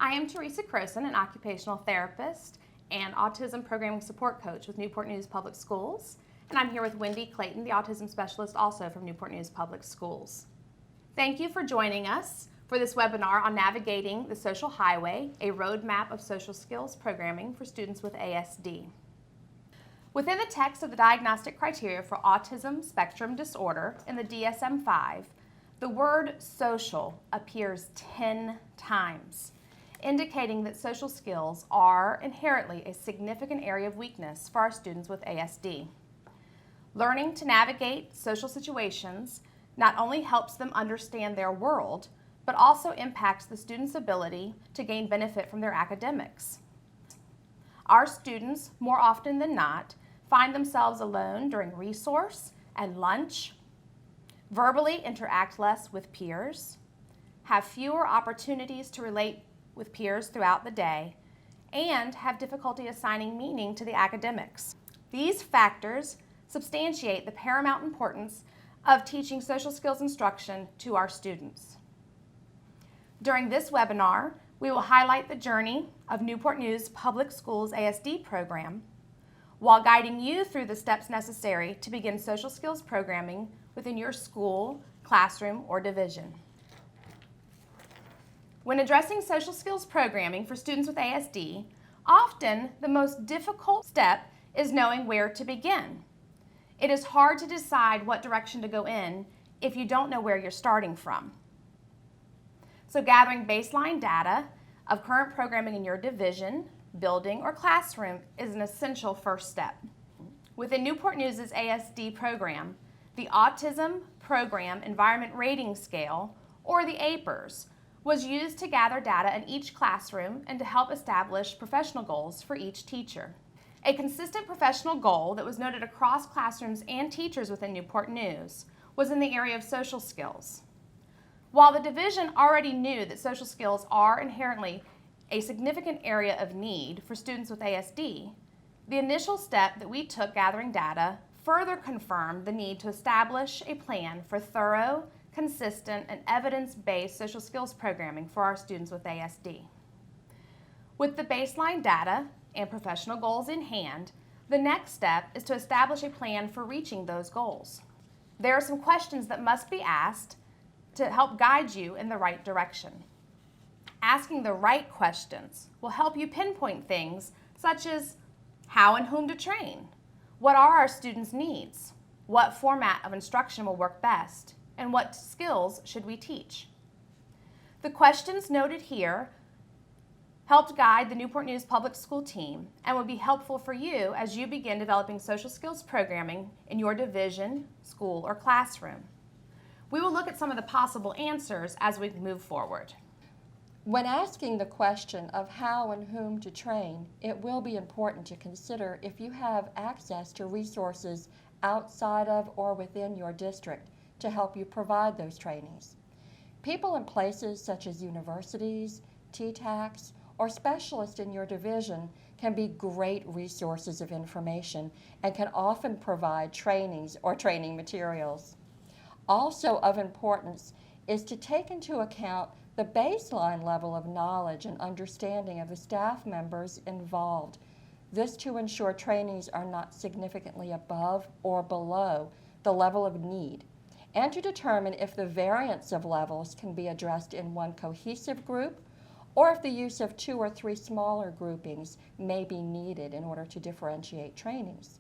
I am Teresa Croson, an occupational therapist and autism programming support coach with Newport News Public Schools. And I'm here with Wendy Clayton, the autism specialist also from Newport News Public Schools. Thank you for joining us for this webinar on navigating the social highway, a roadmap of social skills programming for students with ASD. Within the text of the Diagnostic Criteria for Autism Spectrum Disorder in the DSM-5, the word social appears 10 times, indicating that social skills are inherently a significant area of weakness for our students with ASD. Learning to navigate social situations not only helps them understand their world, but also impacts the student's ability to gain benefit from their academics. Our students, more often than not, find themselves alone during resource and lunch, verbally interact less with peers, have fewer opportunities to relate with peers throughout the day, and have difficulty assigning meaning to the academics. These factors substantiate the paramount importance of teaching social skills instruction to our students. During this webinar, we will highlight the journey of Newport News Public Schools ASD program while guiding you through the steps necessary to begin social skills programming within your school, classroom, or division. When addressing social skills programming for students with ASD, often the most difficult step is knowing where to begin. It is hard to decide what direction to go in if you don't know where you're starting from. So gathering baseline data of current programming in your division, building, or classroom is an essential first step. Within Newport News' ASD program, the Autism Program Environment Rating Scale, or the APERS, was used to gather data in each classroom and to help establish professional goals for each teacher. A consistent professional goal that was noted across classrooms and teachers within Newport News was in the area of social skills. While the division already knew that social skills are inherently a significant area of need for students with ASD, the initial step that we took gathering data further confirmed the need to establish a plan for thorough, consistent, and evidence-based social skills programming for our students with ASD. With the baseline data and professional goals in hand, the next step is to establish a plan for reaching those goals. There are some questions that must be asked to help guide you in the right direction. Asking the right questions will help you pinpoint things such as how and whom to train, what are our students' needs, what format of instruction will work best, and what skills should we teach. The questions noted here helped guide the Newport News Public School team and will be helpful for you as you begin developing social skills programming in your division, school, or classroom. We will look at some of the possible answers as we move forward. When asking the question of how and whom to train, it will be important to consider if you have access to resources outside of or within your district to help you provide those trainings. People and places such as universities, TTACs, or specialists in your division can be great resources of information and can often provide trainings or training materials. Also of importance is to take into account the baseline level of knowledge and understanding of the staff members involved. This to ensure trainings are not significantly above or below the level of need, and to determine if the variance of levels can be addressed in one cohesive group or if the use of 2 or 3 smaller groupings may be needed in order to differentiate trainings.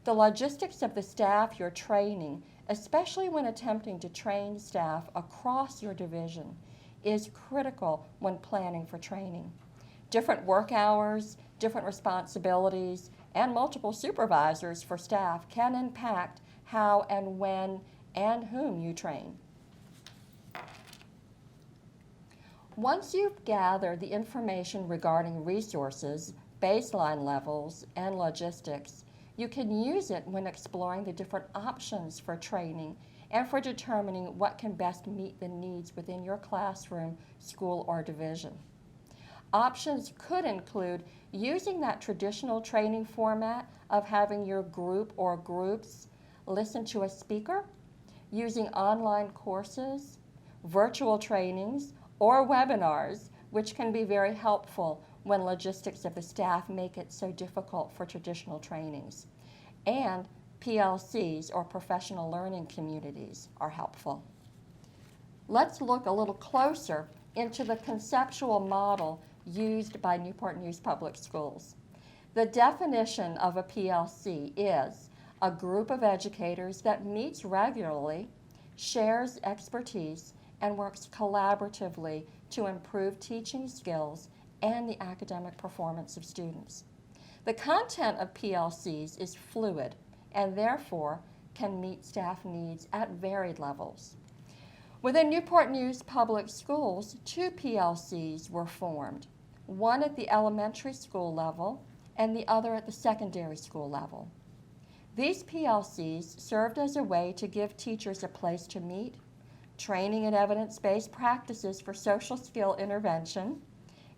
The logistics of the staff you're training, especially when attempting to train staff across your division, is critical when planning for training. Different work hours, different responsibilities, and multiple supervisors for staff can impact how and when and whom you train. Once you've gathered the information regarding resources, baseline levels, and logistics, you can use it when exploring the different options for training and for determining what can best meet the needs within your classroom, school, or division. Options could include using that traditional training format of having your group or groups listen to a speaker, using online courses, virtual trainings, or webinars which can be very helpful when logistics of the staff make it so difficult for traditional trainings. And PLCs, or professional learning communities, are helpful. Let's look a little closer into the conceptual model used by Newport News Public Schools. The definition of a PLC is a group of educators that meets regularly, shares expertise, and works collaboratively to improve teaching skills and the academic performance of students. The content of PLCs is fluid and therefore can meet staff needs at varied levels. Within Newport News Public Schools, 2 PLCs were formed, one at the elementary school level and the other at the secondary school level. These PLCs served as a way to give teachers a place to meet, training in evidence-based practices for social skill intervention,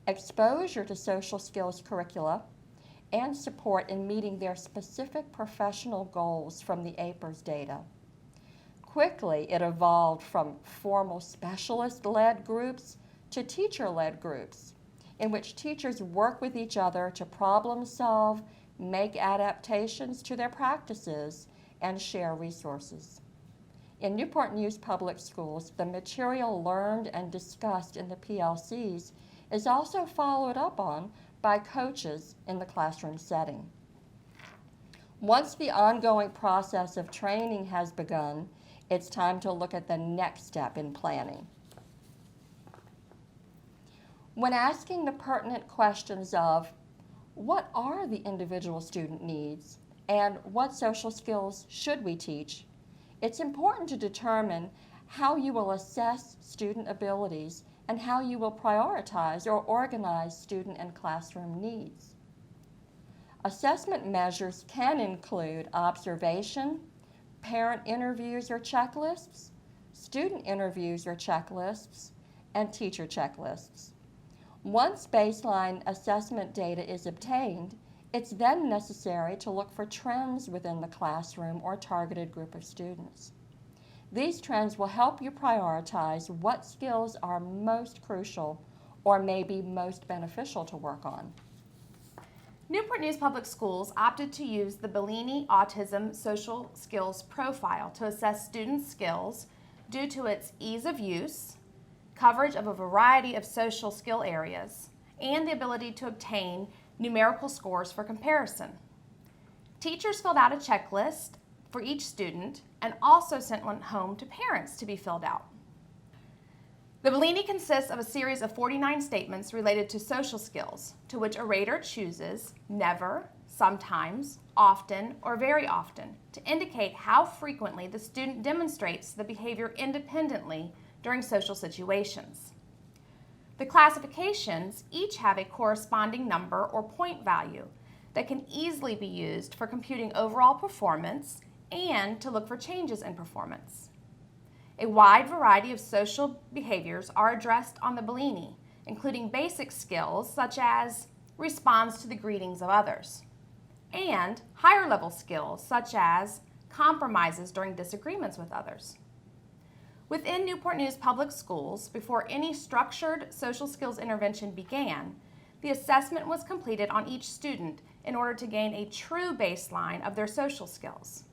exposure to social skills curricula, and support in meeting their specific professional goals from the APERS data. Quickly, it evolved from formal specialist-led groups to teacher-led groups, in which teachers work with each other to problem solve, make adaptations to their practices, and share resources. In Newport News Public Schools, the material learned and discussed in the PLCs is also followed up on by coaches in the classroom setting. Once the ongoing process of training has begun, it's time to look at the next step in planning. When asking the pertinent questions of what are the individual student needs and what social skills should we teach, it's important to determine how you will assess student abilities and how you will prioritize or organize student and classroom needs. Assessment measures can include observation, parent interviews or checklists, student interviews or checklists, and teacher checklists. Once baseline assessment data is obtained, it's then necessary to look for trends within the classroom or targeted group of students. These trends will help you prioritize what skills are most crucial or may be most beneficial to work on. Newport News Public Schools opted to use the Bellini Autism Social Skills Profile to assess students' skills due to its ease of use, coverage of a variety of social skill areas, and the ability to obtain numerical scores for comparison. Teachers filled out a checklist for each student and also sent one home to parents to be filled out. The Bellini consists of a series of 49 statements related to social skills, to which a rater chooses never, sometimes, often, or very often to indicate how frequently the student demonstrates the behavior independently during social situations. The classifications each have a corresponding number or point value that can easily be used for computing overall performance and to look for changes in performance. A wide variety of social behaviors are addressed on the Bellini, including basic skills such as responds to the greetings of others, and higher level skills such as compromises during disagreements with others. Within Newport News Public Schools, before any structured social skills intervention began, the assessment was completed on each student in order to gain a true baseline of their social skills.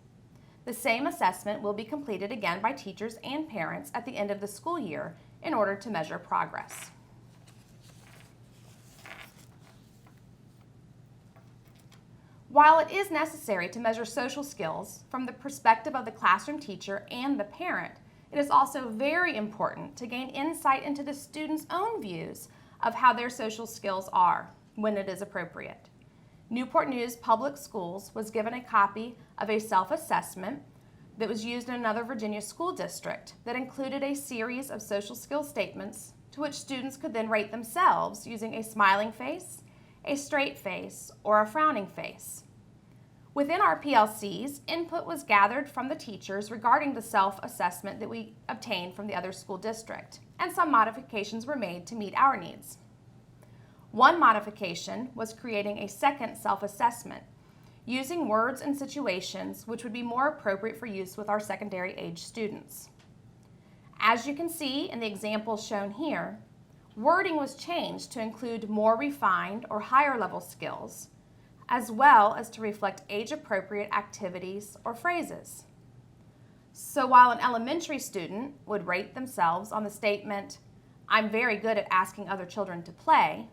The same assessment will be completed again by teachers and parents at the end of the school year in order to measure progress. While it is necessary to measure social skills from the perspective of the classroom teacher and the parent, it is also very important to gain insight into the student's own views of how their social skills are when it is appropriate. Newport News Public Schools was given a copy of a self-assessment that was used in another Virginia school district that included a series of social skills statements to which students could then rate themselves using a smiling face, a straight face, or a frowning face. Within our PLCs, input was gathered from the teachers regarding the self-assessment that we obtained from the other school district, and some modifications were made to meet our needs. One modification was creating a second self-assessment, using words and situations which would be more appropriate for use with our secondary age students. As you can see in the examples shown here, wording was changed to include more refined or higher level skills, as well as to reflect age-appropriate activities or phrases. So while an elementary student would rate themselves on the statement, "I'm very good at asking other children to play,"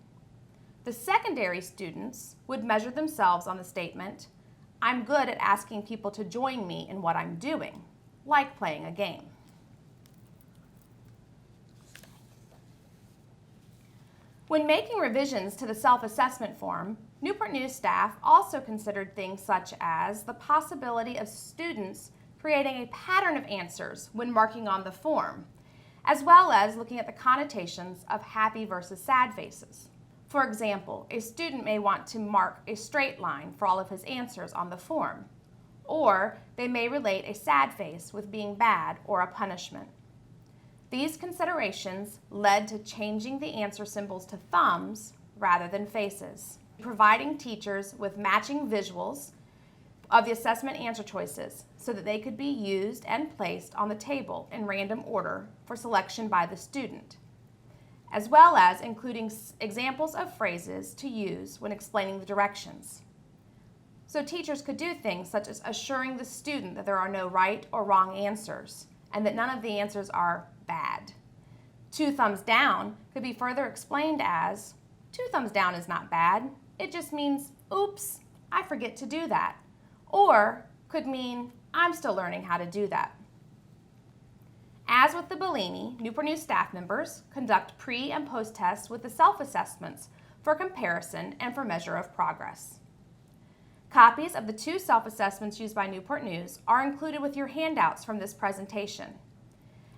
the secondary students would measure themselves on the statement, "I'm good at asking people to join me in what I'm doing," like playing a game. When making revisions to the self-assessment form, Newport News staff also considered things such as the possibility of students creating a pattern of answers when marking on the form, as well as looking at the connotations of happy versus sad faces. For example, a student may want to mark a straight line for all of his answers on the form, or they may relate a sad face with being bad or a punishment. These considerations led to changing the answer symbols to thumbs rather than faces, providing teachers with matching visuals of the assessment answer choices so that they could be used and placed on the table in random order for selection by the student, as well as including examples of phrases to use when explaining the directions. So teachers could do things such as assuring the student that there are no right or wrong answers and that none of the answers are bad. 2 thumbs down could be further explained as, 2 thumbs down is not bad. It just means, oops, I forget to do that. Or could mean, I'm still learning how to do that. As with the Bellini, Newport News staff members conduct pre- and post-tests with the self-assessments for comparison and for measure of progress. Copies of the 2 self-assessments used by Newport News are included with your handouts from this presentation.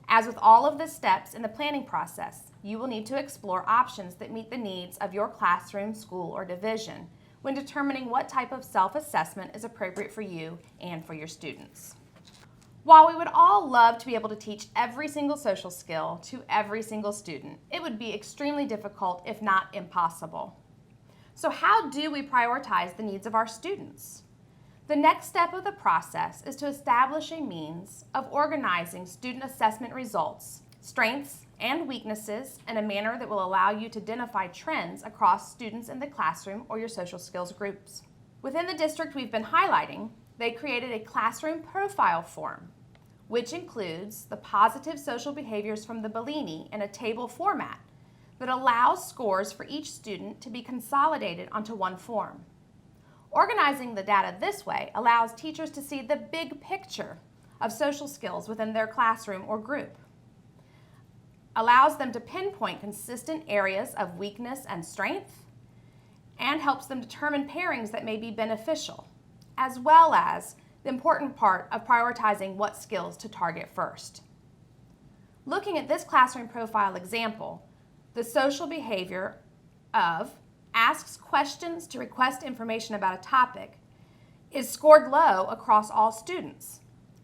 As with all of the steps in the planning process, you will need to explore options that meet the needs of your classroom, school, or division when determining what type of self-assessment is appropriate for you and for your students. While we would all love to be able to teach every single social skill to every single student, it would be extremely difficult, if not impossible. So how do we prioritize the needs of our students? The next step of the process is to establish a means of organizing student assessment results, strengths, and weaknesses in a manner that will allow you to identify trends across students in the classroom or your social skills groups. Within the district we've been highlighting, they created a classroom profile form, which includes the positive social behaviors from the Bellini in a table format that allows scores for each student to be consolidated onto one form. Organizing the data this way allows teachers to see the big picture of social skills within their classroom or group, allows them to pinpoint consistent areas of weakness and strength, and helps them determine pairings that may be beneficial, as well as the important part of prioritizing what skills to target first. Looking at this classroom profile example, the social behavior of asks questions to request information about a topic is scored low across all students,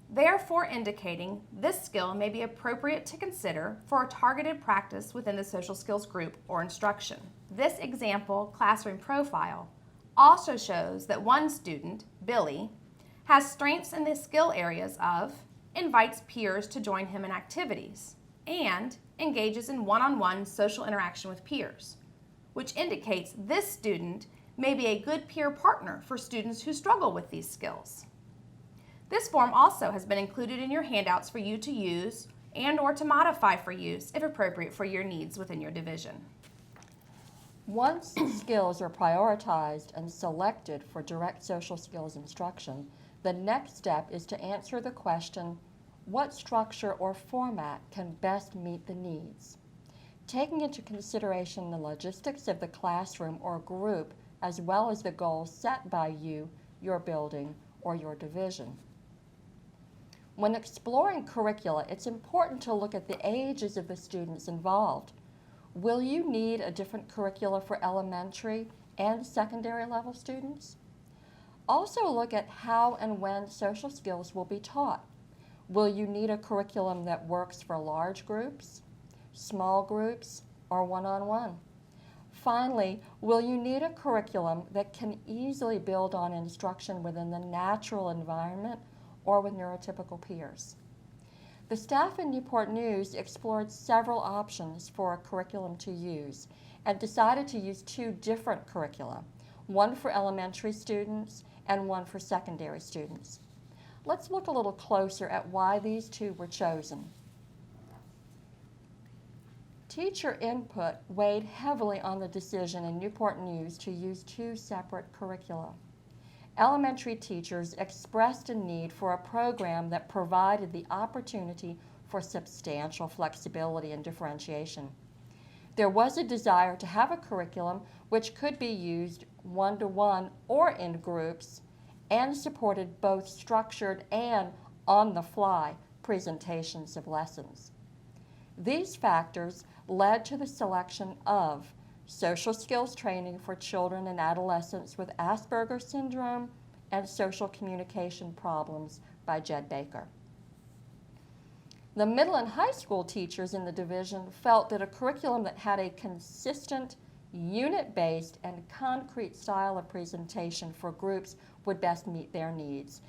therefore indicating this skill may be appropriate to consider for a targeted practice within the social skills group or instruction. This example classroom profile also shows that one student, Billy, has strengths in the skill areas of invites peers to join him in activities and engages in one-on-one social interaction with peers, which indicates this student may be a good peer partner for students who struggle with these skills. This form also has been included in your handouts for you to use and or to modify for use if appropriate for your needs within your division. Once skills are prioritized and selected for direct social skills instruction, the next step is to answer the question, what structure or format can best meet the needs? Taking into consideration the logistics of the classroom or group as well as the goals set by you, your building, or your division. When exploring curricula, it's important to look at the ages of the students involved. Will you need a different curricula for elementary and secondary level students? Also look at how and when social skills will be taught. Will you need a curriculum that works for large groups, small groups, or one-on-one? Finally, will you need a curriculum that can easily build on instruction within the natural environment or with neurotypical peers? The staff in Newport News explored several options for a curriculum to use and decided to use two different curricula, one for elementary students and one for secondary students. Let's look a little closer at why these two were chosen. Teacher input weighed heavily on the decision in Newport News to use two separate curricula. Elementary teachers expressed a need for a program that provided the opportunity for substantial flexibility and differentiation. There was a desire to have a curriculum which could be used one-to-one or in groups and supported both structured and on-the-fly presentations of lessons. These factors led to the selection of social skills training for children and adolescents with Asperger's syndrome and social communication problems by Jed Baker. The middle and high school teachers in the division felt that a curriculum that had a consistent, unit-based, and concrete style of presentation for groups would best meet their needs.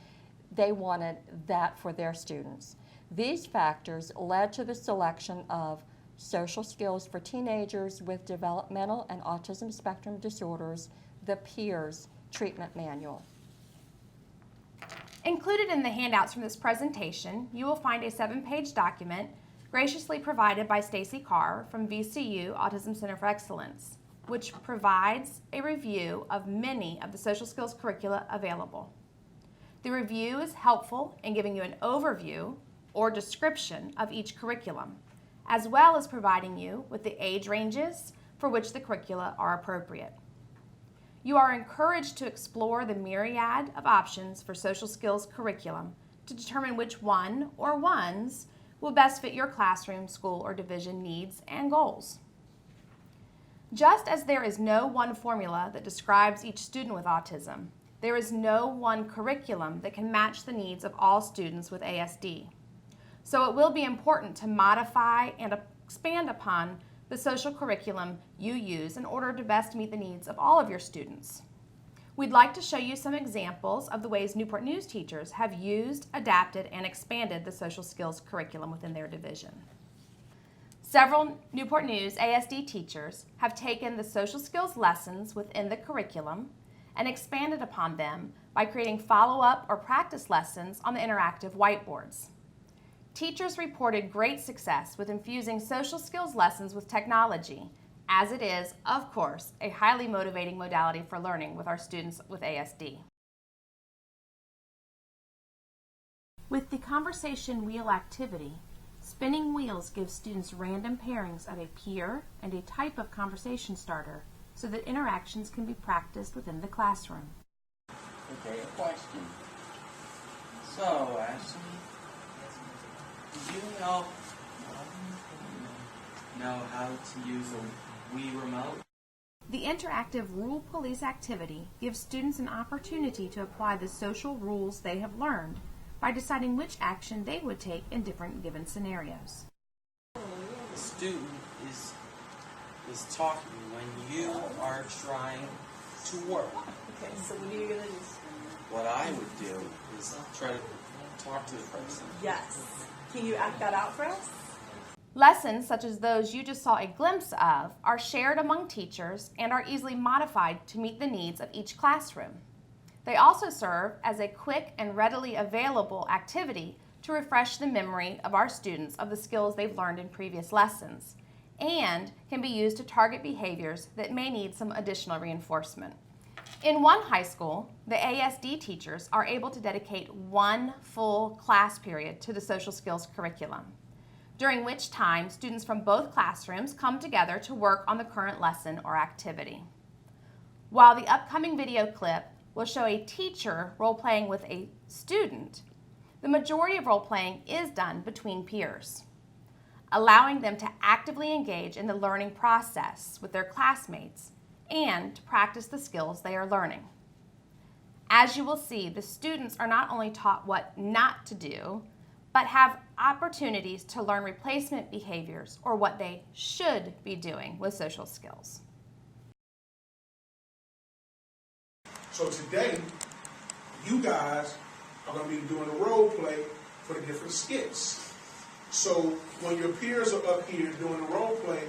They wanted that for their students. These factors led to the selection of Social Skills for Teenagers with Developmental and Autism Spectrum Disorders, the PEERS Treatment Manual. Included in the handouts from this presentation, you will find a 7-page document graciously provided by Stacy Carr from VCU Autism Center for Excellence, which provides a review of many of the social skills curricula available. The review is helpful in giving you an overview or description of each curriculum, as well as providing you with the age ranges for which the curricula are appropriate. You are encouraged to explore the myriad of options for social skills curriculum to determine which one or ones will best fit your classroom, school, or division needs and goals. Just as there is no one formula that describes each student with autism, there is no one curriculum that can match the needs of all students with ASD. So it will be important to modify and expand upon the social curriculum you use in order to best meet the needs of all of your students. We'd like to show you some examples of the ways Newport News teachers have used, adapted, and expanded the social skills curriculum within their division. Several Newport News ASD teachers have taken the social skills lessons within the curriculum and expanded upon them by creating follow-up or practice lessons on the interactive whiteboards. Teachers reported great success with infusing social skills lessons with technology, as it is, of course, a highly motivating modality for learning with our students with ASD. With the conversation wheel activity, spinning wheels gives students random pairings of a peer and a type of conversation starter so that interactions can be practiced within the classroom. Okay, a question. So, Ashley, do you know how to use a Wii remote? The interactive Rule Police activity gives students an opportunity to apply the social rules they have learned by deciding which action they would take in different given scenarios. The student is talking when you are trying to work. Okay, so what are you going to do? What I would do is try to talk to the person. Yes. Can you act that out for us? Lessons such as those you just saw a glimpse of are shared among teachers and are easily modified to meet the needs of each classroom. They also serve as a quick and readily available activity to refresh the memory of our students of the skills they've learned in previous lessons, and can be used to target behaviors that may need some additional reinforcement. In one high school, the ASD teachers are able to dedicate one full class period to the social skills curriculum, during which time students from both classrooms come together to work on the current lesson or activity. While the upcoming video clip will show a teacher role-playing with a student, the majority of role-playing is done between peers, allowing them to actively engage in the learning process with their classmates and to practice the skills they are learning. As you will see, the students are not only taught what not to do, but have opportunities to learn replacement behaviors or what they should be doing with social skills. So today, you guys are going to be doing a role play for the different skits. So when your peers are up here doing the role play,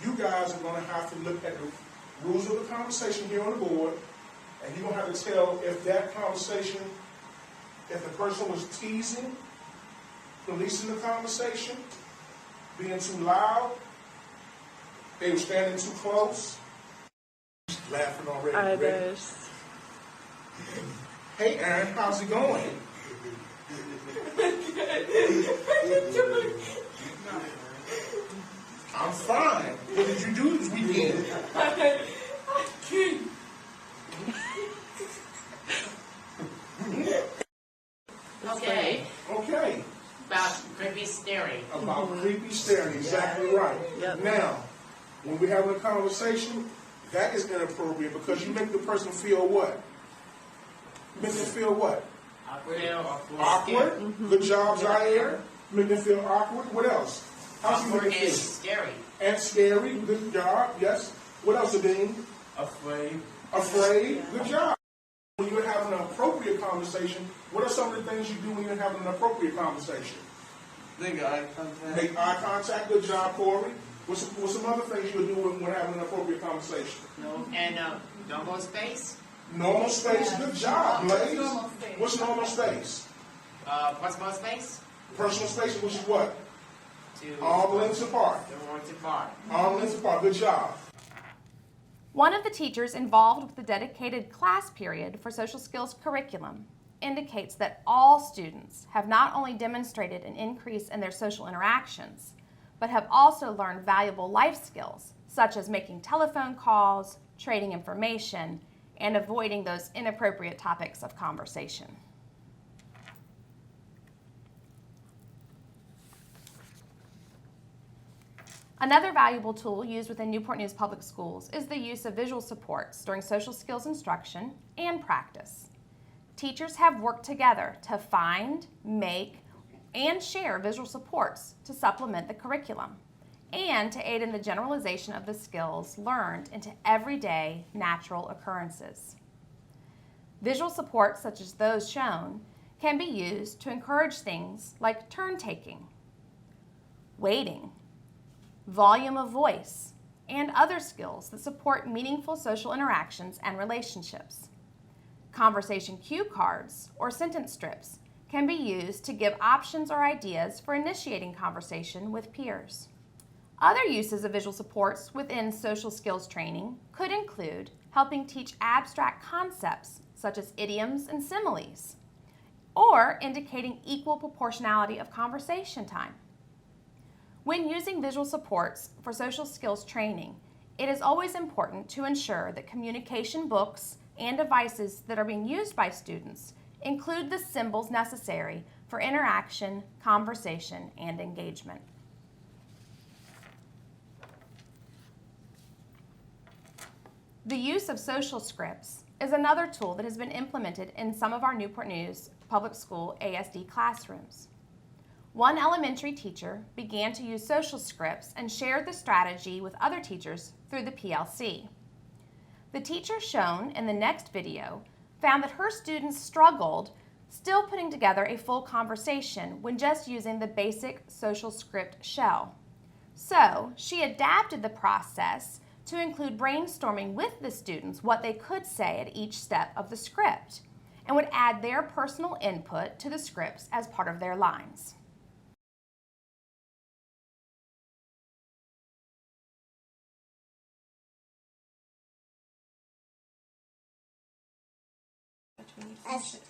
you guys are going to have to look at the rules of the conversation here on the board, and you're going to have to tell if that conversation, if the person was teasing, policing the conversation, being too loud, they were standing too close. Laughing already. Others. Hey, Aaron, how's it going? I'm fine. What did you do this weekend? Okay. Okay. About creepy staring. About creepy staring, exactly right. Yep. Now, when we're having a conversation, that is inappropriate because you make the person feel what? Make them feel what? Awkward. Good job, Zaire. Make them feel awkward. What else? How's you make them And feel? scary. And scary. Good job. Yes. What else, Adine? Afraid. Afraid. Good job. When you're having an appropriate conversation, what are some of the things you do when you're having an appropriate conversation? Make eye contact. Make eye contact. Good job, Corey. What's some other things you'll do when we're having an appropriate conversation? No. And normal space. Normal space. Good job, Blaze. Normal space. What's normal space? Personal space. Personal space, which is what? To Arm lengths apart. apart. Arm lengths apart. Good job. One of the teachers involved with the dedicated class period for social skills curriculum indicates that all students have not only demonstrated an increase in their social interactions, but have also learned valuable life skills, such as making telephone calls, trading information, and avoiding those inappropriate topics of conversation. Another valuable tool used within Newport News Public Schools is the use of visual supports during social skills instruction and practice. Teachers have worked together to find, make, and share visual supports to supplement the curriculum and to aid in the generalization of the skills learned into everyday natural occurrences. Visual supports such as those shown can be used to encourage things like turn taking, waiting, volume of voice, and other skills that support meaningful social interactions and relationships. Conversation cue cards or sentence strips can be used to give options or ideas for initiating conversation with peers. Other uses of visual supports within social skills training could include helping teach abstract concepts such as idioms and similes, or indicating equal proportionality of conversation time. When using visual supports for social skills training, it is always important to ensure that communication books and devices that are being used by students include the symbols necessary for interaction, conversation, and engagement. The use of social scripts is another tool that has been implemented in some of our Newport News Public School ASD classrooms. One elementary teacher began to use social scripts and shared the strategy with other teachers through the PLC. The teacher shown in the next video found that her students struggled still putting together a full conversation when just using the basic social script shell. So she adapted the process to include brainstorming with the students what they could say at each step of the script and would add their personal input to the scripts as part of their lines.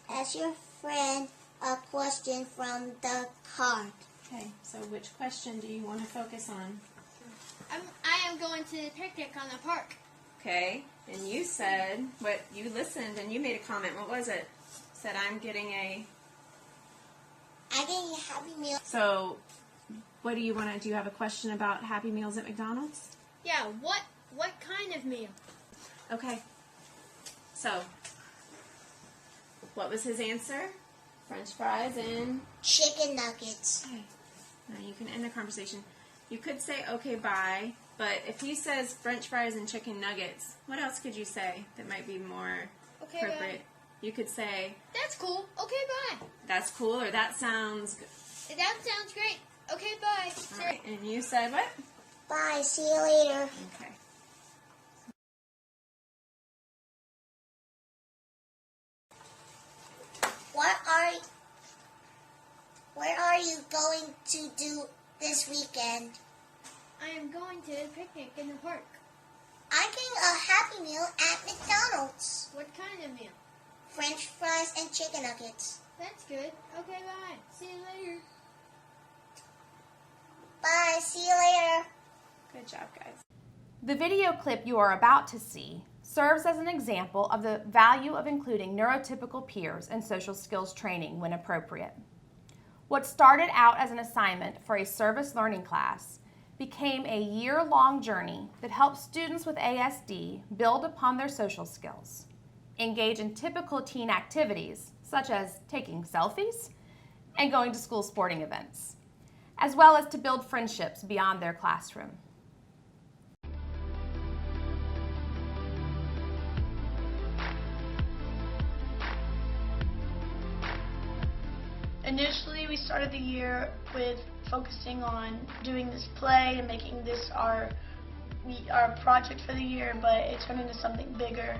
Ask your friend a question from the card. Okay, so which question do you want to focus on? I am going to the picnic on the park. Okay, and you said, you listened and you made a comment. What was it? Said I'm getting a... I'm getting a Happy Meal. So, what do you want to... Do you have a question about Happy Meals at McDonald's? Yeah, what kind of meal? Okay. So, what was his answer? French fries and... Chicken nuggets. Okay. Now you can end the conversation. You could say, okay, bye, but if he says French fries and chicken nuggets, what else could you say that might be more appropriate? Bye. You could say... That's cool. Okay, bye. That's cool, or that sounds good. That sounds great. Okay, bye. All right. And you said what? Bye. See you later. Okay. Where are you going to do this weekend? I am going to a picnic in the park. I'm getting a Happy Meal at McDonald's. What kind of meal? French fries and chicken nuggets. That's good. Okay, bye. See you later. Bye. See you later. Good job, guys. The video clip you are about to see serves as an example of the value of including neurotypical peers in social skills training when appropriate. What started out as an assignment for a service learning class became a year-long journey that helps students with ASD build upon their social skills, engage in typical teen activities such as taking selfies and going to school sporting events, as well as to build friendships beyond their classroom. Initially, we started the year with focusing on doing this play and making this our project for the year, but it turned into something bigger.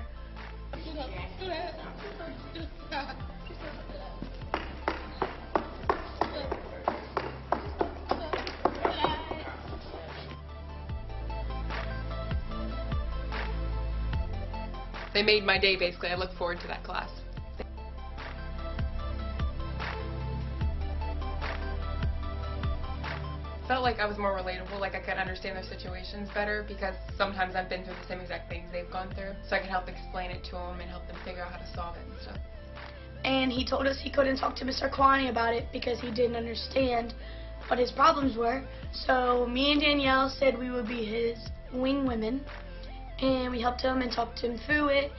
They made my day, basically. I look forward to that class. Felt like I was more relatable, like I could understand their situations better, because sometimes I've been through the same exact things they've gone through, so I could help explain it to them and help them figure out how to solve it and stuff. And he told us he couldn't talk to Mr. Kwani about it because he didn't understand what his problems were. So me and Danielle said we would be his wing women, and we helped him and talked him through it,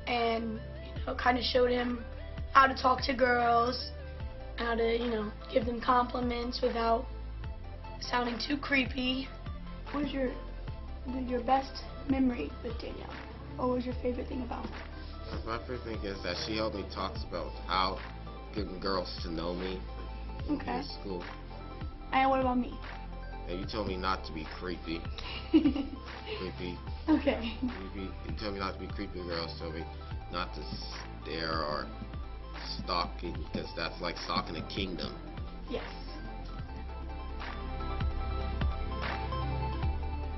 and kind of showed him how to talk to girls, how to give them compliments without sounding too creepy. What was your best memory with Danielle? What was your favorite thing about her? My favorite thing is that she only talks about how getting girls to know me in school. And what about me? And you told me not to be creepy. Creepy. Okay. Creepy. You told me not to be creepy girls. Told me not to stare or stalking, because that's like stalking a kingdom. Yes.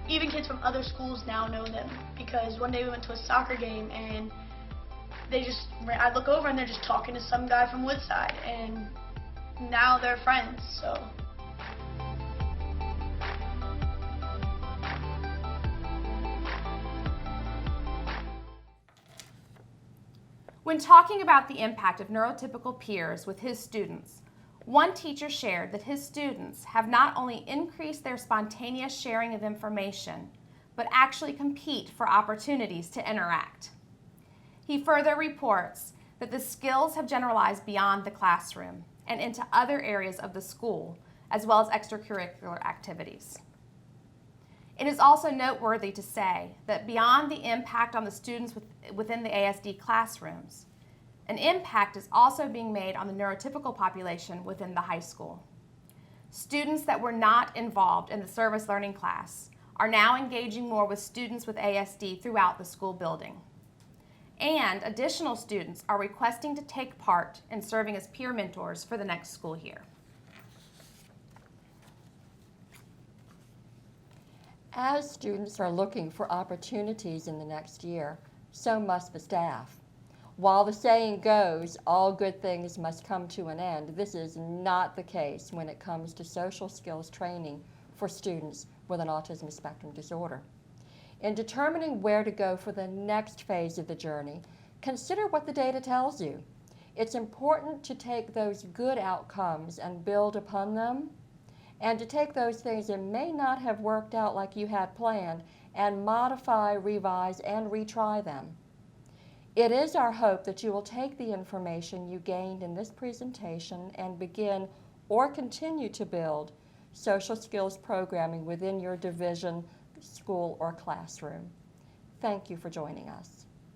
Even kids from other schools now know them, because one day we went to a soccer game and I look over and they're just talking to some guy from Woodside, and now they're friends, so. When talking about the impact of neurotypical peers with his students, one teacher shared that his students have not only increased their spontaneous sharing of information, but actually compete for opportunities to interact. He further reports that the skills have generalized beyond the classroom and into other areas of the school, as well as extracurricular activities. It is also noteworthy to say that beyond the impact on the students within the ASD classrooms, an impact is also being made on the neurotypical population within the high school. Students that were not involved in the service learning class are now engaging more with students with ASD throughout the school building. And additional students are requesting to take part in serving as peer mentors for the next school year. As students are looking for opportunities in the next year, so must the staff. While the saying goes, all good things must come to an end, this is not the case when it comes to social skills training for students with an autism spectrum disorder. In determining where to go for the next phase of the journey, consider what the data tells you. It's important to take those good outcomes and build upon them, and to take those things that may not have worked out like you had planned and modify, revise, and retry them. It is our hope that you will take the information you gained in this presentation and begin or continue to build social skills programming within your division, school, or classroom. Thank you for joining us.